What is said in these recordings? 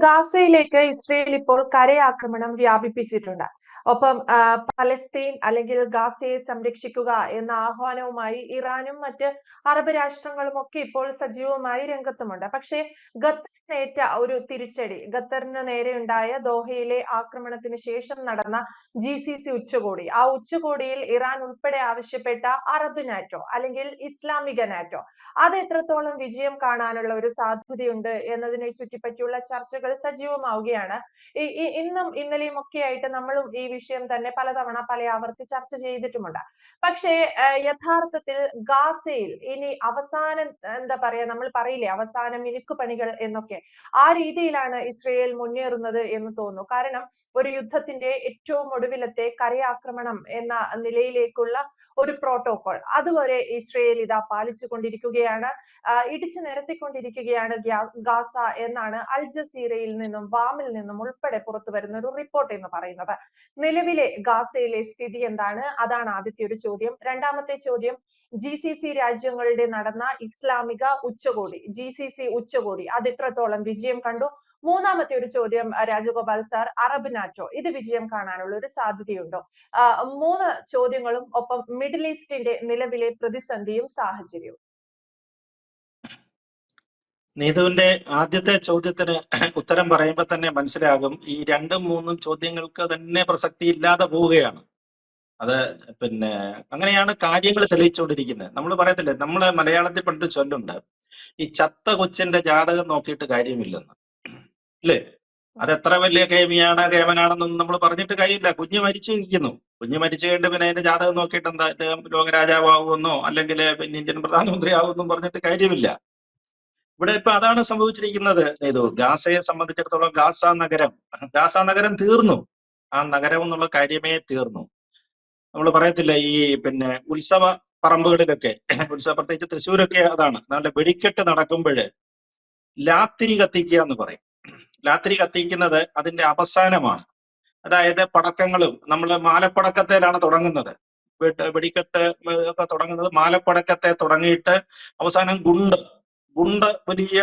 ഗാസയിലേക്ക് Israel ഇപ്പോൾ കരയാക്രമണം വ്യാപിപ്പിച്ചിട്ടുണ്ട്. ഒപ്പം Palestine അല്ലെങ്കിൽ ഗാസയെ സംരക്ഷിക്കുക എന്ന ആഹ്വാനവുമായി ഇറാനും മറ്റ് അറബ് രാഷ്ട്രങ്ങളും ഒക്കെ ഇപ്പോൾ സജീവമായി രംഗത്തുമുണ്ട്. പക്ഷേ ഖത്തറിനേറ്റ ഒരു തിരിച്ചടി, ഖത്തറിന് നേരെയുണ്ടായ ദോഹയിലെ ആക്രമണത്തിന് ശേഷം നടന്ന GCC ഉച്ചകോടി, ആ ഉച്ചകോടിയിൽ ഇറാൻ ഉൾപ്പെടെ ആവശ്യപ്പെട്ട അറബ് നാറ്റോ അല്ലെങ്കിൽ ഇസ്ലാമിക നാറ്റോ അത് എത്രത്തോളം വിജയം കാണാനുള്ള ഒരു സാധ്യതയുണ്ട് എന്നതിനെ ചുറ്റിപ്പറ്റിയുള്ള ചർച്ചകൾ സജീവമാവുകയാണ്. ഇന്നും ഇന്നലെയും ഒക്കെ ആയിട്ട് നമ്മളും ഈ വിഷയം തന്നെ പലതവണ പല ആവർത്തി ചർച്ച ചെയ്തിട്ടുമുണ്ട്. പക്ഷേ യഥാർത്ഥത്തിൽ ഗാസയിൽ ഇനി അവസാനം എന്താ പറയാ, നമ്മൾ പറയില്ലേ അവസാന മിനുക്കുപണികൾ എന്നൊക്കെ, ആ രീതിയിലാണ് ഇസ്രയേൽ മുന്നേറുന്നത് എന്ന് തോന്നുന്നു. കാരണം ഒരു യുദ്ധത്തിന്റെ ഏറ്റവും ഒടുവിലത്തെ കരയാക്രമണം എന്ന നിലയിലേക്കുള്ള ഒരു പ്രോട്ടോകോൾ അതുവരെ ഇസ്രയേൽ ഇതാ പാലിച്ചുകൊണ്ടിരിക്കുകയാണ്, ഇടിച്ചു നിരത്തിക്കൊണ്ടിരിക്കുകയാണ് ഗാസ എന്നാണ് അൽ ജസീറയിൽ നിന്നും വാമിൽ നിന്നും ഉൾപ്പെടെ പുറത്തു വരുന്ന ഒരു റിപ്പോർട്ട് എന്ന് പറയുന്നത്. നിലവിലെ ഗാസയിലെ സ്ഥിതി എന്താണ്? അതാണ് ആദ്യത്തെ ഒരു ചോദ്യം. രണ്ടാമത്തെ ചോദ്യം, GCC രാജ്യങ്ങളുടെ നടന്ന ഇസ്ലാമിക ഉച്ചകോടി, GCC ഉച്ചകോടി അത് എത്രത്തോളം വിജയം കണ്ടു? മൂന്നാമത്തെ ഒരു ചോദ്യം രാജഗോപാൽ സാർ, അറബ് നാറ്റോ ഇത് വിജയം കാണാനുള്ള ഒരു സാധ്യതയുണ്ടോ? മൂന്ന് ചോദ്യങ്ങളും ഒപ്പം മിഡിൽ ഈസ്റ്റിന്റെ നിലവിലെ പ്രതിസന്ധിയും സാഹചര്യവും. നീതുവിന്റെ ആദ്യത്തെ ചോദ്യത്തിന് ഉത്തരം പറയുമ്പോൾ തന്നെ മനസ്സിലാകും ഈ രണ്ടും മൂന്നും ചോദ്യങ്ങൾക്ക് തന്നെ പ്രസക്തി ഇല്ലാതെ പോവുകയാണ്. അത് അങ്ങനെയാണ് കാര്യങ്ങൾ തെളിയിച്ചുകൊണ്ടിരിക്കുന്നത്. നമ്മൾ പറയത്തില്ലേ, നമ്മള് മലയാളത്തിൽ പണ്ട് ചൊല്ലുണ്ട്, ഈ ചത്ത കൊച്ചിന്റെ ജാതകം നോക്കിയിട്ട് കാര്യമില്ലെന്ന്, അല്ലേ? അത് എത്ര വലിയ കേമനാണെന്നൊന്നും നമ്മൾ പറഞ്ഞിട്ട് കാര്യമില്ല. കുഞ്ഞ് മരിച്ചു ഇരിക്കുന്നു, കുഞ്ഞ് മരിച്ചു കഴിഞ്ഞിട്ട് പിന്നെ അതിന്റെ ജാതകം നോക്കിയിട്ട് എന്താ ഇദ്ദേഹം ലോകരാജാവുമെന്നോ അല്ലെങ്കിൽ ഇന്ത്യൻ പ്രധാനമന്ത്രി ആവുമെന്നും പറഞ്ഞിട്ട് കാര്യമില്ല. ഇവിടെ ഇപ്പൊ അതാണ് സംഭവിച്ചിരിക്കുന്നത്. ഇത് ഗാസയെ സംബന്ധിച്ചിടത്തോളം ഗാസ നഗരം തീർന്നു. ആ നഗരം എന്നുള്ള കാര്യമേ തീർന്നു. നമ്മൾ പറയത്തില്ല ഈ ഉത്സവ പറമ്പുകളിലൊക്കെ, പ്രത്യേകിച്ച് തൃശ്ശൂരൊക്കെ അതാണ്, നല്ല വെടിക്കെട്ട് നടക്കുമ്പോൾ ലാത്തിരി കത്തിക്കുക എന്ന് പറയും. ലാത്തിരി കത്തിക്കുന്നത് അതിന്റെ അവസാനമാണ്. അതായത് പടക്കങ്ങളും നമ്മൾ മാലപ്പടക്കത്തിലാണ് തുടങ്ങുന്നത്. വെടിക്കെട്ട് ഒക്കെ തുടങ്ങുന്നത് മാലപ്പടക്കത്തെ തുടങ്ങിയിട്ട് അവസാനം ഗുണ്ട് വലിയ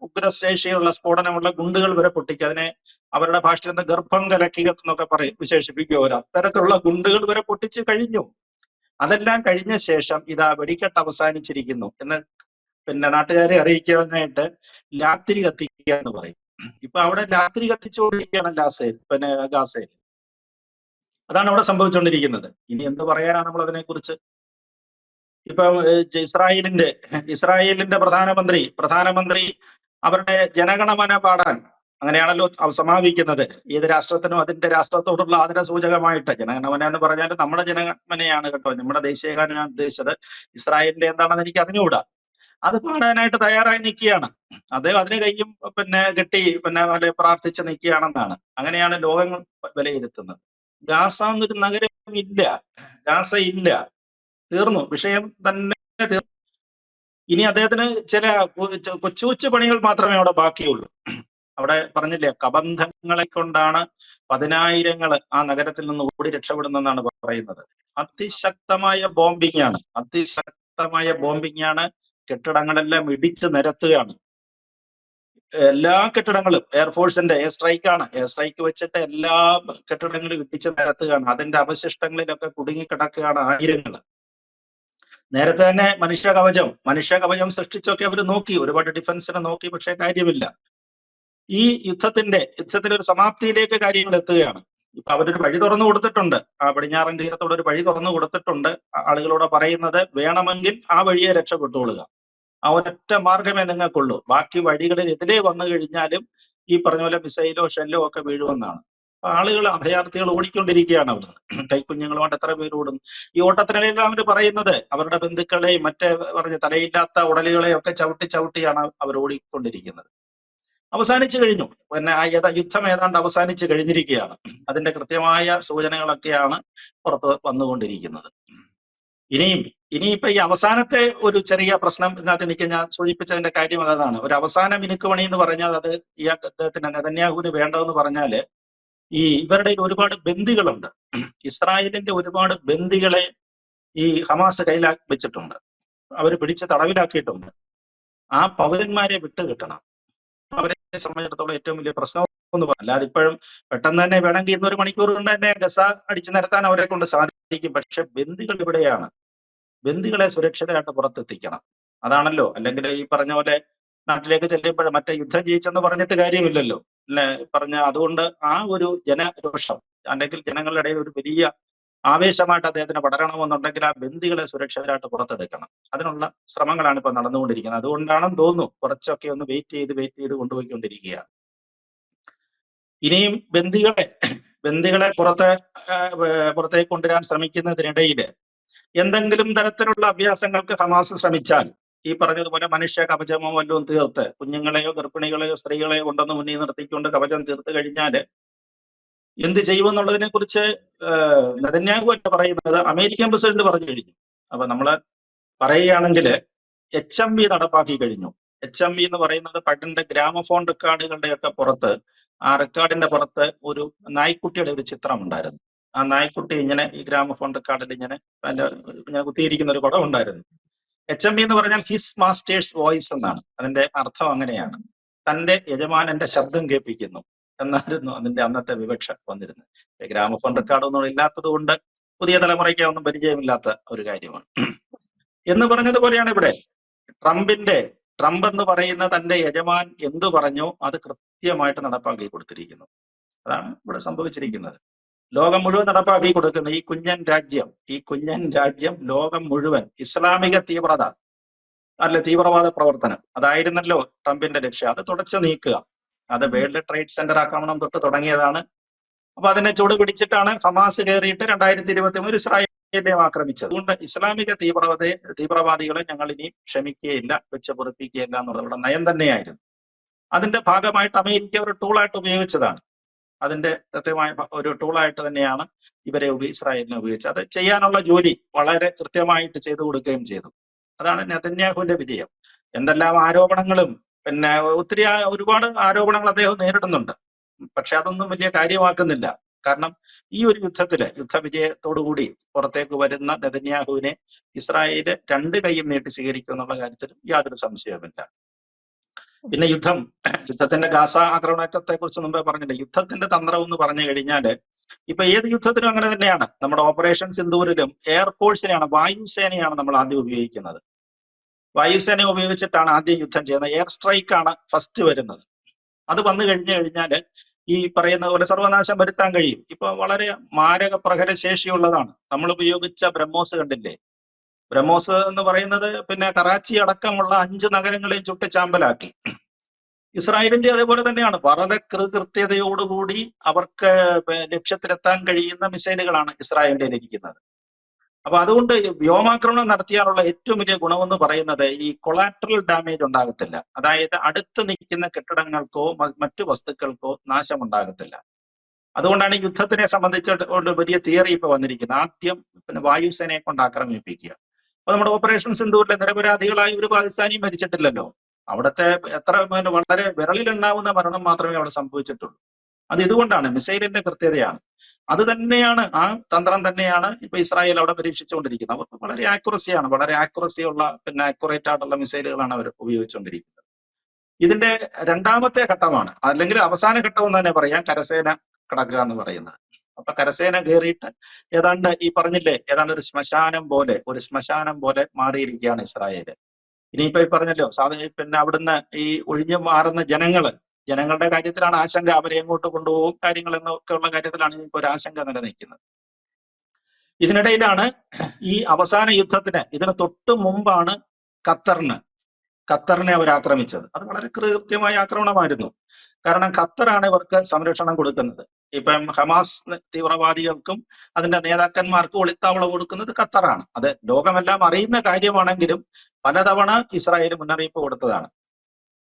ഉഗ്രശേഷിയുള്ള സ്ഫോടനമുള്ള ഗുണ്ടുകൾ വരെ പൊട്ടിക്കുക. അതിനെ അവരുടെ ഭാഷയിൽ ഗർഭം കലക്കുക എന്നൊക്കെ വിശേഷിപ്പിക്കുക. ഒരു അത്തരത്തിലുള്ള ഗുണ്ടുകൾ വരെ പൊട്ടിച്ചു കഴിഞ്ഞു. അതെല്ലാം കഴിഞ്ഞ ശേഷം ഇതാ വെടിക്കെട്ട് അവസാനിച്ചിരിക്കുന്നു എന്ന് നാട്ടുകാരെ അറിയിക്കാനായിട്ട് ലാത്തിരി കത്തിക്കുക എന്ന് പറയും. ഇപ്പൊ അവിടെ ലാത്തിരി കത്തിച്ചുകൊണ്ടിരിക്കുകയാണ് ഗാസയിൽ. അതാണ് അവിടെ സംഭവിച്ചുകൊണ്ടിരിക്കുന്നത്. ഇനി എന്ത് പറയാനാണ് നമ്മൾ അതിനെക്കുറിച്ച്? ഇപ്പൊ ഇസ്രായേലിന്റെ പ്രധാനമന്ത്രി അവരുടെ ജനഗണമന പാടാൻ, അങ്ങനെയാണല്ലോ സമാപിക്കുന്നത്. ഏത് രാഷ്ട്രത്തിനും അതിന്റെ രാഷ്ട്രത്തോടുള്ള ആദര സൂചകമായിട്ട് ജനഗണമന എന്ന് പറഞ്ഞാൽ നമ്മുടെ ജനഗണമനയാണ് കേട്ടോ, നമ്മുടെ ദേശീയഗാനമാണ് ഉദ്ദേശിച്ചത്. ഇസ്രായേലിന്റെ എന്താണെന്ന് എനിക്ക് അറിഞ്ഞുകൂടാ. അത് പാടാനായിട്ട് തയ്യാറായി നിൽക്കുകയാണ്. അതിന് കയ്യും കെട്ടി പ്രാർത്ഥിച്ച് നിൽക്കുകയാണെന്നാണ്, അങ്ങനെയാണ് ലോകങ്ങൾ വിലയിരുത്തുന്നത്. ഗാസ എന്നൊരു നഗരം ഇല്ല, ഗാസ ഇല്ല, തീർന്നു, വിഷയം തന്നെ തീർന്നു. ഇനി അദ്ദേഹത്തിന് ചില കൊച്ചു കൊച്ചു പണികൾ മാത്രമേ അവിടെ ബാക്കിയുള്ളൂ. അവിടെ പറഞ്ഞില്ലേ, കബന്ധങ്ങളെ കൊണ്ടാണ് 10,000 ആ നഗരത്തിൽ നിന്ന് ഓടി രക്ഷപ്പെടുന്നെന്നാണ് പറയുന്നത്. അതിശക്തമായ ബോംബിംഗ് ആണ്. കെട്ടിടങ്ങളെല്ലാം ഇടിച്ചു നിരത്തുകയാണ്. എല്ലാ കെട്ടിടങ്ങളും എയർഫോഴ്സിന്റെ എയർ സ്ട്രൈക്ക് വെച്ചിട്ട് എല്ലാ കെട്ടിടങ്ങളും ഇടിച്ചു നിരത്തുകയാണ്. അതിന്റെ അവശിഷ്ടങ്ങളിലൊക്കെ കുടുങ്ങിക്കിടക്കുകയാണ് ആയിരങ്ങൾ. നേരത്തെ തന്നെ മനുഷ്യകവചം സൃഷ്ടിച്ചൊക്കെ അവർ നോക്കി, ഒരുപാട് ഡിഫൻസിനെ നോക്കി, പക്ഷേ കാര്യമില്ല. ഈ യുദ്ധത്തിന്റെ ഒരു സമാപ്തിയിലേക്ക് കാര്യങ്ങൾ എത്തുകയാണ്. ഇപ്പൊ അവരൊരു വഴി തുറന്നു കൊടുത്തിട്ടുണ്ട്, ആ പടിഞ്ഞാറൻ തീരത്തോടെ ഒരു വഴി തുറന്നു കൊടുത്തിട്ടുണ്ട്. ആളുകളോട് പറയുന്നത്, വേണമെങ്കിൽ ആ വഴിയെ രക്ഷപ്പെട്ടുകൊള്ളുക, ആ ഒരൊറ്റ മാർഗമേ നിങ്ങൾക്കുള്ളൂ, ബാക്കി വഴികളിൽ എതിരെ വന്നു കഴിഞ്ഞാലും ഈ പറഞ്ഞ പോലെ മിസൈലോ ഷെല്ലോ ഒക്കെ വീഴുമെന്നാണ്. ആളുകൾ, അഭയാർത്ഥികൾ ഓടിക്കൊണ്ടിരിക്കുകയാണ് അവിടുന്ന്. കൈക്കുഞ്ഞുങ്ങളുമായിട്ട് എത്ര പേര് ഓടുന്നു. ഈ ഓട്ടത്തിനെല്ലാം അവർ പറയുന്നത് അവരുടെ ബന്ധുക്കളെയും മറ്റേ തലയില്ലാത്ത ഉടലുകളെയും ഒക്കെ ചവിട്ടിയാണ് അവർ ഓടിക്കൊണ്ടിരിക്കുന്നത്. അവസാനിച്ചു കഴിഞ്ഞു. യുദ്ധം ഏതാണ്ട് അവസാനിച്ചു കഴിഞ്ഞിരിക്കുകയാണ്. അതിന്റെ കൃത്യമായ സൂചനകളൊക്കെയാണ് പുറത്ത് വന്നുകൊണ്ടിരിക്കുന്നത്. ഇനിയിപ്പോ ഈ അവസാനത്തെ ഒരു ചെറിയ പ്രശ്നം ഇതിനകത്ത് ഞാൻ സൂചിപ്പിച്ചതിന്റെ കാര്യം അതാണ്. ഒരു അവസാന മിനുക്കുപണി എന്ന് പറഞ്ഞാൽ അത് ഈ അദ്ദേഹത്തിന് നെതന്യാഹുവിന് വേണ്ടതെന്ന് പറഞ്ഞാല്, ഇവരുടെ ഒരുപാട് ബന്ദികളുണ്ട്. ഇസ്രായേലിന്റെ ഒരുപാട് ബന്ദികളെ ഈ ഹമാസ് കയ്യിലാക്കി വെച്ചിട്ടുണ്ട്, അവർ പിടിച്ച് തടവിലാക്കിയിട്ടുണ്ട്. ആ പൗരന്മാരെ വിട്ടുകിട്ടണം. അവരെ സംബന്ധിച്ചിടത്തോളം ഏറ്റവും വലിയ പ്രശ്നം എന്ന് പറയാം. അല്ലാതെ ഇപ്പോഴും പെട്ടെന്ന് തന്നെ വേണമെങ്കിൽ ഇന്നൊരു മണിക്കൂർ കൊണ്ട് തന്നെ ഗസ അടിച്ചു നിരത്താൻ അവരെ കൊണ്ട് സാധിക്കും. പക്ഷെ ബന്ദികൾ ഇവിടെയാണ്. ബന്ദികളെ സുരക്ഷിതരായിട്ട് പുറത്തെത്തിക്കണം. അതാണല്ലോ, അല്ലെങ്കിൽ ഈ പറഞ്ഞ പോലെ നാട്ടിലേക്ക് ചെല്ലുമ്പോൾ മറ്റേ യുദ്ധം ജയിച്ചെന്ന് പറഞ്ഞിട്ട് കാര്യമില്ലല്ലോ അല്ലെ പറഞ്ഞ. അതുകൊണ്ട് ആ ഒരു ജനരോഷം അല്ലെങ്കിൽ ജനങ്ങളുടെ ഇടയിൽ ഒരു വലിയ ആവേശമായിട്ട് അദ്ദേഹത്തിന് പടരണമെന്നുണ്ടെങ്കിൽ ആ ബന്ദികളെ സുരക്ഷിതരായിട്ട് പുറത്തെടുക്കണം. അതിനുള്ള ശ്രമങ്ങളാണ് ഇപ്പൊ നടന്നുകൊണ്ടിരിക്കുന്നത്. അതുകൊണ്ടാണെന്ന് തോന്നുന്നു കുറച്ചൊക്കെ ഒന്ന് വെയിറ്റ് ചെയ്ത് കൊണ്ടുപോയിക്കൊണ്ടിരിക്കുകയാണ്. ഇനിയും ബന്ദികളെ പുറത്തേക്ക് കൊണ്ടുവരാൻ ശ്രമിക്കുന്നതിനിടയിൽ എന്തെങ്കിലും തരത്തിലുള്ള അഭ്യാസങ്ങൾക്ക് ഹമാസ് ശ്രമിച്ചാൽ ഈ പറഞ്ഞതുപോലെ മനുഷ്യ കവചമോ വല്ലതും തീർത്ത് കുഞ്ഞുങ്ങളെയോ ഗർഭിണികളെയോ സ്ത്രീകളെയോ കൊണ്ടൊന്ന് മുന്നിൽ നിർത്തിക്കൊണ്ട് കവചം തീർത്ത് കഴിഞ്ഞാൽ എന്ത് ചെയ്യുമെന്നുള്ളതിനെ കുറിച്ച് നെതന്യാഹു അല്ല പറയുന്നത്, അമേരിക്കൻ പ്രസിഡന്റ് പറഞ്ഞു കഴിഞ്ഞു. അപ്പൊ നമ്മള് പറയുകയാണെങ്കിൽ HMV നടപ്പാക്കി കഴിഞ്ഞു. HMV എന്ന് പറയുന്നത് പണ്ടിന്റെ ഗ്രാമഫോൺ റെക്കോർഡുകളുടെ ഒക്കെ പുറത്ത്, ആ റെക്കോർഡിന്റെ പുറത്ത് ഒരു നായ്ക്കുട്ടിയുടെ ഒരു ചിത്രം ഉണ്ടായിരുന്നു. ആ നായ്ക്കുട്ടി ഇങ്ങനെ ഈ ഗ്രാമഫോൺ റെക്കോർഡിൽ ഇങ്ങനെ കുത്തിയിരിക്കുന്ന ഒരു പടം ഉണ്ടായിരുന്നു. HMV എന്ന് പറഞ്ഞാൽ ഹിസ് മാസ്റ്റേഴ്സ് വോയിസ് എന്നാണ് അതിന്റെ അർത്ഥം. അങ്ങനെയാണ്, തന്റെ യജമാനന്റെ ശബ്ദം കേൾപ്പിക്കുന്നു എന്നായിരുന്നു അതിന്റെ അന്നത്തെ വിവക്ഷ വന്നിരുന്നത്. ഗ്രാമഫോൺ റെക്കോർഡൊന്നും ഇല്ലാത്തത് കൊണ്ട് പുതിയ തലമുറയ്ക്ക് ഒന്നും പരിചയമില്ലാത്ത ഒരു കാര്യമാണ്. എന്ന് പറഞ്ഞതുപോലെയാണ് ഇവിടെ ട്രംപ് എന്ന് പറയുന്ന തന്റെ യജമാൻ എന്തു പറഞ്ഞോ അത് കൃത്യമായിട്ട് നടപ്പാക്കി കൊടുത്തിരിക്കുന്നു. അതാണ് ഇവിടെ സംഭവിച്ചിരിക്കുന്നത്. ലോകം മുഴുവൻ നടപ്പാക്കി കൊടുക്കുന്ന ഈ കുഞ്ഞൻ രാജ്യം ലോകം മുഴുവൻ ഇസ്ലാമിക തീവ്രവാദ പ്രവർത്തനം അതായിരുന്നല്ലോ ട്രംപിന്റെ ലക്ഷ്യം. അത് തുടച്ചു നീക്കുക. അത് വേൾഡ് ട്രേഡ് സെന്റർ ആക്രമണം തൊട്ട് തുടങ്ങിയതാണ്. അപ്പൊ അതിനെ ചൂട് പിടിച്ചിട്ടാണ് ഹമാസ് കയറിയിട്ട് 2023 ഇസ്രായേലിനെ ആക്രമിച്ചത്. അതുകൊണ്ട് ഇസ്ലാമിക തീവ്രവാദികളെ ഞങ്ങൾ ഇനി ക്ഷമിക്കുകയില്ല, വെച്ച് പൊറിപ്പിക്കുകയില്ല എന്നുള്ളത് നയം തന്നെയായിരുന്നു. അതിന്റെ ഭാഗമായിട്ട് അമേരിക്ക ഒരു ടൂളായിട്ട് ഉപയോഗിച്ചതാണ്. അതിന്റെ കൃത്യമായ ഒരു ടൂളായിട്ട് തന്നെയാണ് ഇസ്രായേലിനെ ഉപയോഗിച്ചത്. അത് ചെയ്യാനുള്ള ജോലി വളരെ കൃത്യമായിട്ട് ചെയ്തു കൊടുക്കുകയും ചെയ്തു. അതാണ് നെതന്യാഹുവിന്റെ വിജയം. എന്തെല്ലാം ആരോപണങ്ങളും ഒരുപാട് ആരോപണങ്ങൾ അദ്ദേഹം നേരിടുന്നുണ്ട്. പക്ഷെ അതൊന്നും വലിയ കാര്യമാക്കുന്നില്ല. കാരണം ഈ ഒരു യുദ്ധവിജയത്തോടുകൂടി പുറത്തേക്ക് വരുന്ന നെതന്യാഹുവിനെ ഇസ്രായേല് 2 കൈയും നീട്ടി സ്വീകരിക്കും എന്നുള്ള കാര്യത്തിൽ യാതൊരു സംശയവുമില്ല. പിന്നെ യുദ്ധത്തിന്റെ ഗാസ ആക്രമണത്തെ കുറിച്ച് മുമ്പേ പറഞ്ഞില്ല. യുദ്ധത്തിന്റെ തന്ത്രം എന്ന് പറഞ്ഞു കഴിഞ്ഞാല് ഇപ്പൊ ഏത് യുദ്ധത്തിനും അങ്ങനെ തന്നെയാണ്. നമ്മുടെ ഓപ്പറേഷൻ സിന്ദൂരിലും എയർഫോഴ്സിനെയാണ്, വായുസേനയാണ് നമ്മൾ ആദ്യം ഉപയോഗിക്കുന്നത്. വായുസേന ഉപയോഗിച്ചിട്ടാണ് ആദ്യം യുദ്ധം ചെയ്യുന്നത്. എയർ സ്ട്രൈക്ക് ആണ് ഫസ്റ്റ് വരുന്നത്. അത് വന്നു കഴിഞ്ഞാല് ഈ പറയുന്ന പോലെ സർവനാശം വരുത്താൻ കഴിയും. ഇപ്പൊ വളരെ മാരക പ്രഹരശേഷിയുള്ളതാണ്. നമ്മൾ ഉപയോഗിച്ച ബ്രഹ്മോസ് കണ്ടില്ലേ? ബ്രഹ്മോസ് എന്ന് പറയുന്നത് കറാച്ചി അടക്കമുള്ള 5 നഗരങ്ങളെയും ചുട്ടുചാമ്പലാക്കി. ഇസ്രായേലിന്റെ അതേപോലെ തന്നെയാണ്. വളരെ കൃത്യതയോടുകൂടി അവർക്ക് ലക്ഷ്യത്തിലെത്താൻ കഴിയുന്ന മിസൈലുകളാണ് ഇസ്രായേലിന്റെ ഇരിക്കുന്നത്. അപ്പൊ അതുകൊണ്ട് വ്യോമാക്രമണം നടത്തിയാലുള്ള ഏറ്റവും വലിയ ഗുണമെന്ന് പറയുന്നത് ഈ കൊളാട്രൽ ഡാമേജ് ഉണ്ടാകത്തില്ല. അതായത് അടുത്ത് നിൽക്കുന്ന കെട്ടിടങ്ങൾക്കോ മറ്റു വസ്തുക്കൾക്കോ നാശം ഉണ്ടാകത്തില്ല. അതുകൊണ്ടാണ് യുദ്ധത്തിനെ സംബന്ധിച്ചുകൊണ്ട് വലിയ തിയറി ഇപ്പൊ വന്നിരിക്കുന്നത്. ആദ്യം വായുസേനയെ കൊണ്ട് ആക്രമിപ്പിക്കുക. അപ്പൊ നമ്മുടെ ഓപ്പറേഷൻ സിന്ദൂരിലെ നിരപരാധികളായ ഒരു പാകിസ്ഥാനിയും മരിച്ചിട്ടില്ലല്ലോ. അവിടുത്തെ വളരെ വിരളിലെണ്ണാവുന്ന മരണം മാത്രമേ അവിടെ സംഭവിച്ചിട്ടുള്ളൂ. അത് ഇതുകൊണ്ടാണ്, മിസൈലിന്റെ കൃത്യതയാണ്. അത് തന്നെയാണ്, ആ തന്ത്രം തന്നെയാണ് ഇപ്പൊ ഇസ്രായേൽ അവിടെ പരീക്ഷിച്ചുകൊണ്ടിരിക്കുന്നത്. അവർക്ക് വളരെ ആക്യുറസിയുള്ള ആക്യുറേറ്റ് ആയിട്ടുള്ള മിസൈലുകളാണ് അവർ ഉപയോഗിച്ചുകൊണ്ടിരിക്കുന്നത്. ഇതിന്റെ 2ാമത്തെ ഘട്ടമാണ്, അല്ലെങ്കിൽ അവസാന ഘട്ടം എന്ന് തന്നെ പറയാം, കരസേന കടക്കുക എന്ന് പറയുന്നത്. അപ്പൊ കരസേന കയറിയിട്ട് ഏതാണ്ട് ഈ പറഞ്ഞില്ലേ, ഏതാണ്ട് ഒരു ശ്മശാനം പോലെ മാറിയിരിക്കുകയാണ് ഇസ്രായേല്. ഇനിയിപ്പോ ഈ പറഞ്ഞല്ലോ അവിടുന്ന് ഈ ഒഴിഞ്ഞു മാറുന്ന ജനങ്ങളുടെ കാര്യത്തിലാണ് ആശങ്ക. അവരെ എങ്ങോട്ട് കൊണ്ടുപോകും കാര്യങ്ങൾ എന്നൊക്കെ ഉള്ള കാര്യത്തിലാണ് ഇപ്പൊ ഒരു ആശങ്ക നിലനിൽക്കുന്നത്. ഇതിനിടയിലാണ് ഈ അവസാന ഇതിന് തൊട്ട് മുമ്പാണ് ഖത്തറിനെ അവർ ആക്രമിച്ചത്. അത് വളരെ കൃത്യമായ ആക്രമണമായിരുന്നു. കാരണം ഖത്തറാണ് ഇവർക്ക് സംരക്ഷണം കൊടുക്കുന്നത്. ഇപ്പം ഹമാസ് തീവ്രവാദികൾക്കും അതിന്റെ നേതാക്കന്മാർക്കും ഒളിത്താവളം കൊടുക്കുന്നത് ഖത്തറാണ്. അത് ലോകമെല്ലാം അറിയുന്ന കാര്യമാണെങ്കിലും പലതവണ ഇസ്രായേൽ മുന്നറിയിപ്പ് കൊടുത്തതാണ്.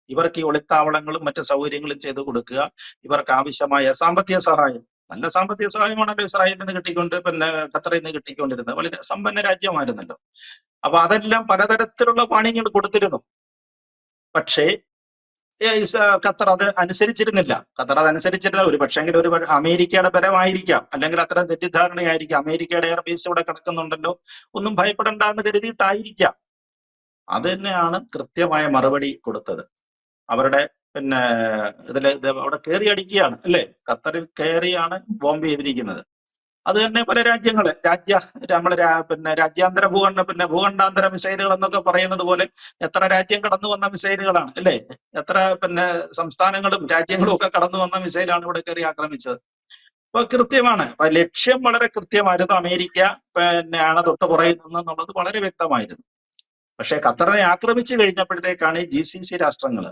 ഇവർക്ക് ഈ ഒളിത്താവളങ്ങളും മറ്റു സൗകര്യങ്ങളും ചെയ്തു കൊടുക്കുക, ഇവർക്ക് ആവശ്യമായ സാമ്പത്തിക സഹായം, നല്ല സാമ്പത്തിക സഹായമാണല്ലോ ഇസ്രായേലിൽ നിന്ന് ഖത്തറിൽ നിന്ന് കിട്ടിക്കൊണ്ടിരുന്നത്. വളരെ സമ്പന്ന രാജ്യമായിരുന്നല്ലോ. അപ്പൊ അതെല്ലാം പലതരത്തിലുള്ള പാണികൾ കൊടുത്തിരുന്നു. പക്ഷേ ഖത്തർ അത് അനുസരിച്ചിരുന്നില്ല. ഒരു പക്ഷെങ്കിൽ ഒരു അമേരിക്കയുടെ ബലമായിരിക്കാം, അല്ലെങ്കിൽ അത്ര തെറ്റിദ്ധാരണയായിരിക്കാം. അമേരിക്കയുടെ എയർബേസ് ഇവിടെ കിടക്കുന്നുണ്ടല്ലോ, ഒന്നും ഭയപ്പെടേണ്ട എന്ന് കരുതിയിട്ടായിരിക്കാം. അത് തന്നെയാണ് കൃത്യമായ മറുപടി കൊടുത്തത്. അവരുടെ പിന്നെ അവിടെ കയറി അടിക്കുകയാണ് അല്ലേ? ഖത്തറിൽ കയറിയാണ് ബോംബ് ചെയ്തിരിക്കുന്നത്. അത് തന്നെ പല രാജ്യങ്ങള് നമ്മളെ പിന്നെ രാജ്യാന്തര ഭൂഖണ്ഡാന്തര മിസൈലുകൾ എന്നൊക്കെ പറയുന്നത് പോലെ എത്ര രാജ്യം കടന്നു വന്ന മിസൈലുകളാണ് അല്ലേ? എത്ര പിന്നെ സംസ്ഥാനങ്ങളും രാജ്യങ്ങളും ഒക്കെ കടന്നു വന്ന മിസൈലാണ് ഇവിടെ കയറി ആക്രമിച്ചത്. അപ്പൊ കൃത്യമാണ്, ലക്ഷ്യം വളരെ കൃത്യമായിരുന്നു. അമേരിക്ക പിന്നെ ആണ് തൊട്ട് പുറകിൽ നിന്നെന്നുള്ളത് വളരെ വ്യക്തമായിരുന്നു. പക്ഷെ ഖത്തറിനെ ആക്രമിച്ചു കഴിഞ്ഞപ്പോഴത്തേക്കാണ് GCC രാഷ്ട്രങ്ങൾ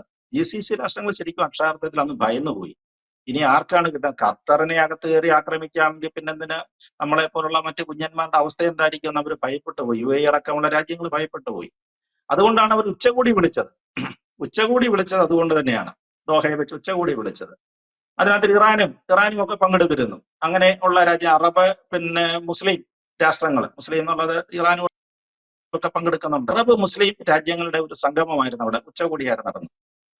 ശരിക്കും അക്ഷരാർത്ഥത്തിൽ അന്ന് ഭയന്നുപോയി. ഇനി ആർക്കാണ് കിട്ടുക? ഖത്തറിനെ അകത്ത് കയറി ആക്രമിക്കാമെങ്കിൽ പിന്നെന്തിന് നമ്മളെ പോലുള്ള മറ്റു കുഞ്ഞന്മാരുടെ അവസ്ഥ എന്തായിരിക്കും എന്ന് അവർ ഭയപ്പെട്ടു പോയി. UAE അടക്കമുള്ള രാജ്യങ്ങൾ ഭയപ്പെട്ടു പോയി. അതുകൊണ്ടാണ് അവർ ഉച്ചകൂടി വിളിച്ചത്. അതുകൊണ്ട് തന്നെയാണ് ദോഹയെ വെച്ച് ഉച്ചകൂടി വിളിച്ചത്. അതിനകത്ത് ഇറാനും ഒക്കെ പങ്കെടുത്തിരുന്നു. അങ്ങനെ ഉള്ള അറബ് മുസ്ലിം രാഷ്ട്രങ്ങൾ, മുസ്ലിം എന്നുള്ളത് ഇറാനും ഒക്കെ പങ്കെടുക്കുന്നുണ്ട്. അറബ് മുസ്ലിം രാജ്യങ്ങളുടെ ഒരു സംഗമമായിരുന്നു അവിടെ, ഉച്ചകൂടിയായിരുന്നു നടന്നത്.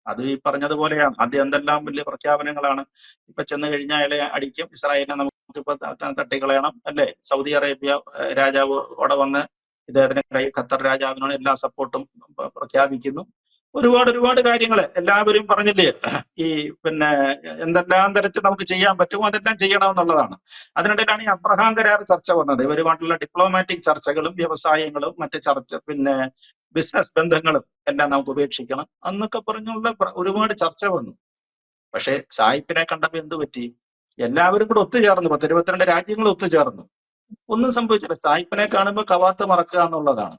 അത് ഈ പറഞ്ഞതുപോലെയാണ്. ആദ്യം എന്തെല്ലാം വലിയ പ്രഖ്യാപനങ്ങളാണ്. ഇപ്പൊ ചെന്ന് കഴിഞ്ഞാൽ അയാളെ അടിക്കും, ഇസ്രായേലിനെ നമുക്കിപ്പോ തട്ടിക്കളയണം അല്ലേ? സൗദി അറേബ്യ രാജാവ് അവിടെ വന്ന് ഇദ്ദേഹത്തിന് ഖത്തർ രാജാവിനോട് എല്ലാ സപ്പോർട്ടും പ്രഖ്യാപിക്കുന്നു. ഒരുപാട് കാര്യങ്ങൾ എല്ലാവരും പറഞ്ഞില്ലേ, ഈ എന്തെല്ലാം തരത്തിൽ നമുക്ക് ചെയ്യാൻ പറ്റുമോ അതെല്ലാം ചെയ്യണമെന്നുള്ളതാണ്. അതിനിടയിലാണ് ഈ അബ്രഹാം കരാർ ചർച്ച വന്നത്. ഇവരുമായിട്ടുള്ള ഡിപ്ലോമാറ്റിക് ചർച്ചകളും വ്യവസായങ്ങളും മറ്റ് ബിസിനസ് ബന്ധങ്ങളും എല്ലാം നമുക്ക് ഉപേക്ഷിക്കണം എന്നൊക്കെ പറഞ്ഞുള്ള ഒരുപാട് ചർച്ച വന്നു. പക്ഷെ സായിപ്പിനെ കണ്ടപ്പോ എന്ത് പറ്റി? എല്ലാവരും കൂടെ ഒത്തുചേർന്നു, 22 രാജ്യങ്ങൾ ഒത്തുചേർന്നു. ഒന്നും സംഭവിച്ചില്ല. സായിപ്പിനെ കാണുമ്പോൾ കവാത്ത് മറക്കുക എന്നുള്ളതാണ്.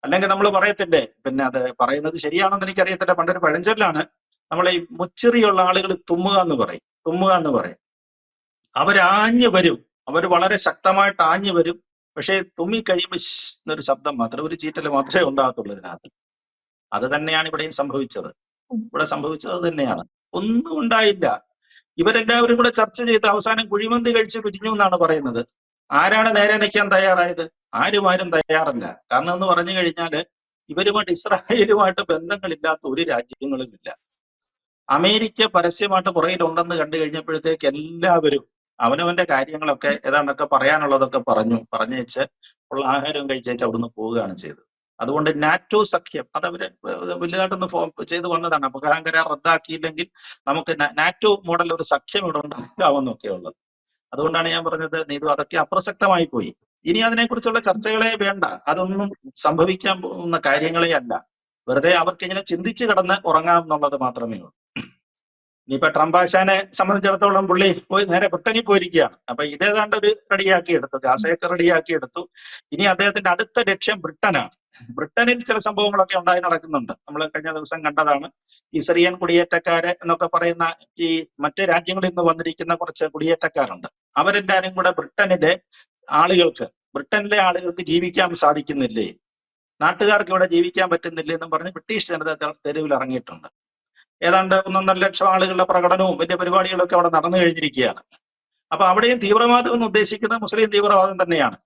അല്ലെങ്കിൽ നമ്മൾ പറയത്തില്ലേ, അത് പറയുന്നത് ശരിയാണെന്ന് എനിക്കറിയത്തില്ല, പണ്ടൊരു പഴഞ്ചൊല്ലാണ്, നമ്മളെ ഈ മുച്ചിറിയുള്ള ആളുകൾ തുമ്മുക എന്ന് പറയും. അവരാഞ്ഞു വരും, അവർ വളരെ ശക്തമായിട്ട് ആഞ്ഞു വരും. പക്ഷേ തുമ്മി കഴിയുമ്പോൾ എന്നൊരു ശബ്ദം മാത്രം, ഒരു ചീറ്റല് മാത്രമേ ഉണ്ടാകത്തുള്ളൂ ഇതിനകത്ത്. അത് തന്നെയാണ് ഇവിടെയും സംഭവിച്ചത്. ഇവിടെ സംഭവിച്ചത് തന്നെയാണ്. ഒന്നും ഉണ്ടായില്ല. ഇവരെല്ലാവരും കൂടെ ചർച്ച ചെയ്ത് അവസാനം കുഴിമന്തി കഴിച്ച് പിരിഞ്ഞു എന്നാണ് പറയുന്നത്. ആരാണ് നേരെ നിൽക്കാൻ തയ്യാറായത്? ആരും തയ്യാറല്ല. കാരണം എന്ന് പറഞ്ഞു കഴിഞ്ഞാല് ഇവരുമായിട്ട് ഇസ്രായേലുമായിട്ട് ബന്ധങ്ങളില്ലാത്ത ഒരു രാജ്യങ്ങളും ഇല്ല. അമേരിക്ക പരസ്യമായിട്ട് പുറകിലുണ്ടെന്ന് കണ്ടു കഴിഞ്ഞപ്പോഴത്തേക്ക് എല്ലാവരും അവനവന്റെ കാര്യങ്ങളൊക്കെ ഏതാണ്ടൊക്കെ പറയാനുള്ളതൊക്കെ പറഞ്ഞേച്ച് ഉള്ള ആഹാരവും കഴിച്ചേച്ച് അവിടുന്ന് പോവുകയാണ് ചെയ്തത്. അതുകൊണ്ട് നാറ്റോ സഖ്യം അതവര് വലുതായിട്ടൊന്ന് ചെയ്തു വന്നതാണ്. അബ്രഹാം കരാർ റദ്ദാക്കിയില്ലെങ്കിൽ നമുക്ക് നാറ്റോ മോഡൽ ഒരു സഖ്യം ഇവിടെ ഉണ്ടാക്കാമെന്നൊക്കെ ഉള്ളത്. അതുകൊണ്ടാണ് ഞാൻ പറഞ്ഞത്, നീതു അതൊക്കെ അപ്രസക്തമായി പോയി. ഇനി അതിനെക്കുറിച്ചുള്ള ചർച്ചകളെ വേണ്ട. അതൊന്നും സംഭവിക്കാൻ പോകുന്ന കാര്യങ്ങളെ അല്ല. വെറുതെ അവർക്ക് ഇങ്ങനെ ചിന്തിച്ചു കിടന്ന് ഉറങ്ങാം എന്നുള്ളത് മാത്രമേ ഉള്ളൂ. ഇനിയിപ്പോ ട്രംപ് ആശാനെ സംബന്ധിച്ചിടത്തോളം പുള്ളി പോയി നേരെ ബ്രിട്ടനിൽ പോയിരിക്കുകയാണ്. അപ്പൊ ഇതേതാണ്ട് ഒരു റെഡിയാക്കി എടുത്തു, ഗാസയൊക്കെ റെഡിയാക്കി എടുത്തു. ഇനി അദ്ദേഹത്തിന്റെ അടുത്ത ലക്ഷ്യം ബ്രിട്ടനാണ്. ബ്രിട്ടനിൽ ചില സംഭവങ്ങളൊക്കെ ഉണ്ടായി നടക്കുന്നുണ്ട്. നമ്മൾ കഴിഞ്ഞ ദിവസം കണ്ടതാണ്. ഈ സിറിയൻ കുടിയേറ്റക്കാര് എന്നൊക്കെ പറയുന്ന ഈ മറ്റ് രാജ്യങ്ങളിൽ നിന്ന് വന്നിരിക്കുന്ന കുറച്ച് കുടിയേറ്റക്കാരുണ്ട്. അവരെല്ലാരും കൂടെ ബ്രിട്ടനിലെ ആളുകൾക്ക് ജീവിക്കാൻ സാധിക്കുന്നില്ലേ, നാട്ടുകാർക്ക് ഇവിടെ ജീവിക്കാൻ പറ്റുന്നില്ലേ എന്നും പറഞ്ഞ് ബ്രിട്ടീഷ് ജനത തെരുവിൽ ഇറങ്ങിയിട്ടുണ്ട്. ഏതാണ്ട് 1.5 ലക്ഷം ആളുകളുടെ പ്രകടനവും വലിയ പരിപാടികളൊക്കെ അവിടെ നടന്നു കഴിഞ്ഞിരിക്കുകയാണ്. അപ്പൊ അവിടെയും തീവ്രവാദം എന്ന് ഉദ്ദേശിക്കുന്നത് മുസ്ലിം തീവ്രവാദം തന്നെയാണ്.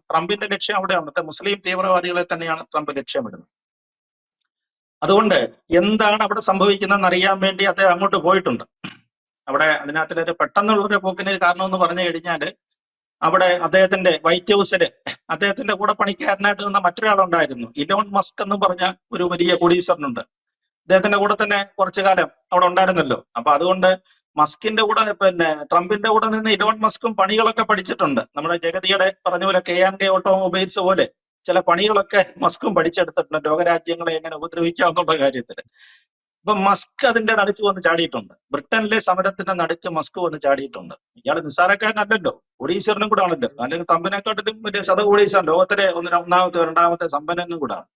ട്രംപിന്റെ ലക്ഷ്യം അവിടെ അവിടുത്തെ മുസ്ലിം തീവ്രവാദികളെ തന്നെയാണ് ട്രംപ് ലക്ഷ്യമിടുന്നത്. അതുകൊണ്ട് എന്താണ് അവിടെ സംഭവിക്കുന്നതെന്ന് അറിയാൻ വേണ്ടി അദ്ദേഹം അങ്ങോട്ട് പോയിട്ടുണ്ട്. അവിടെ അതിനകത്തൊരു പെട്ടെന്നുള്ളൊരു പോക്കിന് കാരണം എന്ന് പറഞ്ഞു കഴിഞ്ഞാല്, അവിടെ അദ്ദേഹത്തിന്റെ വൈറ്റ് ഹൗസില് അദ്ദേഹത്തിന്റെ കൂടെ പണിക്കാരനായിട്ട് നിന്ന മറ്റൊരാളുണ്ടായിരുന്നു, ഇലോൺ മസ്ക് എന്ന് പറഞ്ഞ ഒരു വലിയ കോടീശ്വരനുണ്ട്. അദ്ദേഹത്തിന്റെ കൂടെ തന്നെ കുറച്ചു കാലം അവിടെ ഉണ്ടായിരുന്നല്ലോ. അപ്പൊ അതുകൊണ്ട് മസ്കിന്റെ കൂടെ ട്രംപിന്റെ കൂടെ നിന്ന് ഇലോൺ മസ്കും പണികളൊക്കെ പഠിച്ചിട്ടുണ്ട്. നമ്മുടെ ജഗതിയുടെ പറഞ്ഞ പോലെ KNK ഓട്ടോമൊബൈൽസ് പോലെ ചില പണികളൊക്കെ മസ്കും പഠിച്ചെടുത്തിട്ടുണ്ട്, ലോകരാജ്യങ്ങളെ എങ്ങനെ ഉപദ്രവിക്കാം എന്നുള്ള കാര്യത്തിൽ. അപ്പൊ മസ്ക് അതിന്റെ നടുക്ക് വന്ന് ചാടിയിട്ടുണ്ട്. ബ്രിട്ടനിലെ സമരത്തിന്റെ നടുക്ക് മസ്ക് വന്ന് ചാടിയിട്ടുണ്ട്. ഇയാൾ നിസ്സാരക്കാരനല്ലല്ലോ, കോടീശ്വരനും കൂടെ ആണല്ലോ. അല്ലെങ്കിൽ ട്രംപിനെക്കാട്ടിലും വലിയ ശതകോടീശ്വരൻ, ലോകത്തിലെ ഒന്നാമത്തെ 2ാമത്തെ സമ്പന്നനും കൂടാണ്.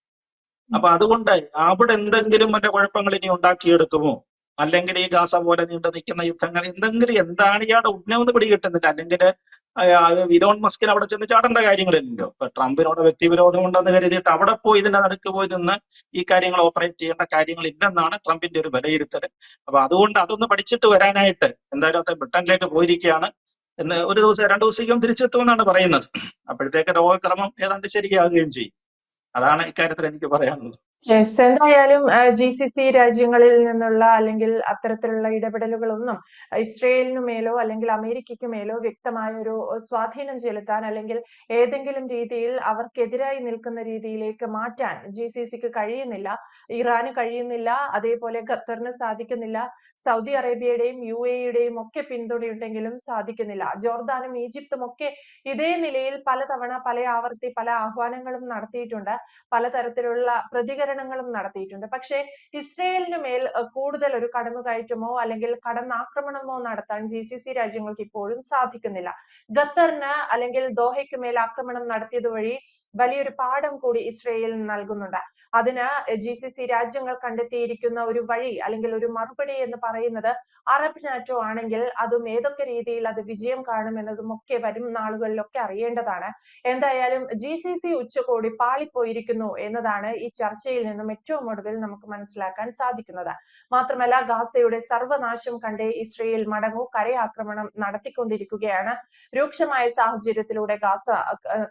അപ്പൊ അതുകൊണ്ട് അവിടെ എന്തെങ്കിലും മറ്റേ കുഴപ്പങ്ങൾ ഇനി ഉണ്ടാക്കിയെടുക്കുമോ, അല്ലെങ്കിൽ ഈ ഗാസ പോലെ നീണ്ടു നിൽക്കുന്ന യുദ്ധങ്ങൾ എന്താണ് ഇയാളുടെ ഉന്നമെന്ന് പിടികിട്ടുന്നില്ല. അല്ലെങ്കിൽ ഇലോൺ മസ്കിന് അവിടെ ചെന്ന് ചാടേണ്ട കാര്യങ്ങളില്ലല്ലോ. ഇപ്പൊ ട്രംപിനോട് വ്യക്തിവിരോധം ഉണ്ടെന്ന് കരുതിയിട്ട് അവിടെ പോയി ഇതിന്റെ നടുക്ക് പോയി നിന്ന് ഈ കാര്യങ്ങൾ ഓപ്പറേറ്റ് ചെയ്യേണ്ട കാര്യങ്ങളില്ലെന്നാണ് ട്രംപിന്റെ ഒരു വിലയിരുത്തൽ. അപ്പൊ അതുകൊണ്ട് അതൊന്ന് പഠിച്ചിട്ട് വരാനായിട്ട് എന്തായാലും അദ്ദേഹം ബ്രിട്ടനിലേക്ക് പോയിരിക്കുകയാണ്. എന്ന് 1 ദിവസം 2 ദിവസത്തേക്കും തിരിച്ചെത്തുമെന്നാണ് പറയുന്നത്. അപ്പോഴത്തേക്ക് രോഗക്രമം ഏതാണ്ട് ശരിയാകുകയും ചെയ്യും. അതാണ് ഇക്കാര്യത്തിൽ എനിക്ക് പറയാനുള്ളത്. യെസ്, എന്തായാലും GCC രാജ്യങ്ങളിൽ നിന്നുള്ള അല്ലെങ്കിൽ അത്തരത്തിലുള്ള ഇടപെടലുകളൊന്നും ഇസ്രയേലിനു മേലോ അല്ലെങ്കിൽ അമേരിക്കയ്ക്ക് മേലോ വ്യക്തമായ ഒരു സ്വാധീനം ചെലുത്താൻ അല്ലെങ്കിൽ ഏതെങ്കിലും രീതിയിൽ അവർക്കെതിരായി നിൽക്കുന്ന രീതിയിലേക്ക് മാറ്റാൻ GCCക്ക് കഴിയുന്നില്ല. ഇറാന് കഴിയുന്നില്ല, അതേപോലെ ഖത്തറിന് സാധിക്കുന്നില്ല. സൗദി അറേബ്യയുടെയും UAEയുടെയും ഒക്കെ പിന്തുണയുണ്ടെങ്കിലും സാധിക്കുന്നില്ല. ജോർദാനും ഈജിപ്തും ഒക്കെ ഇതേ നിലയിൽ പലതവണ പല ആവർത്തി പല ആഹ്വാനങ്ങളും നടത്തിയിട്ടുണ്ട്, പലതരത്തിലുള്ള പ്രതികരണങ്ങളും നടത്തിയിട്ടുണ്ട്. പക്ഷേ ഇസ്രയേലിന് മേൽ കൂടുതൽ ഒരു കടന്നുകയറ്റമോ അല്ലെങ്കിൽ കടന്നാക്രമണമോ നടത്താൻ GCC രാജ്യങ്ങൾക്ക് ഇപ്പോഴും സാധിക്കുന്നില്ല. ഖത്തറിന് അല്ലെങ്കിൽ ദോഹയ്ക്ക് മേൽ ആക്രമണം നടത്തിയത് വഴി വലിയൊരു പാഠം കൂടി ഇസ്രയേൽ നൽകുന്നുണ്ട്. അതിന് GCC രാജ്യങ്ങൾ കണ്ടെത്തിയിരിക്കുന്ന ഒരു വഴി അല്ലെങ്കിൽ ഒരു മറുപടി എന്ന് പറയുന്നത് അറബ് നാറ്റോ ആണെങ്കിൽ അതും ഏതൊക്കെ രീതിയിൽ അത് വിജയം കാണുമെന്നതും ഒക്കെ വരും നാളുകളിലൊക്കെ അറിയേണ്ടതാണ്. എന്തായാലും GCC ഉച്ചകോടി പാളിപ്പോയിരിക്കുന്നു എന്നതാണ് ഈ ചർച്ചയിൽ നിന്നും ഏറ്റവും ഒടുവിൽ നമുക്ക് മനസ്സിലാക്കാൻ സാധിക്കുന്നത്. മാത്രമല്ല, ഗാസയുടെ സർവനാശം കണ്ടേ ഇസ്രയേൽ മടങ്ങൂ, കരയാക്രമണം നടത്തിക്കൊണ്ടിരിക്കുകയാണ്. രൂക്ഷമായ സാഹചര്യത്തിലൂടെ ഗാസ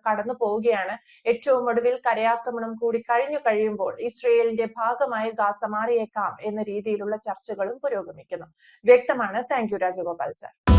കടന്നു പോവുകയാണ്. ഏറ്റവും ഒടുവിൽ കരയാക്രമണം കൂടി കഴിയുമ്പോൾ ഇസ്രയേലിന്റെ ഭാഗമായി ഗാസ മാറിയേക്കാം എന്ന രീതിയിലുള്ള ചർച്ചകളും പുരോഗമിക്കുന്നു. വ്യക്തമാണ്. Thank you Rajagopal sir.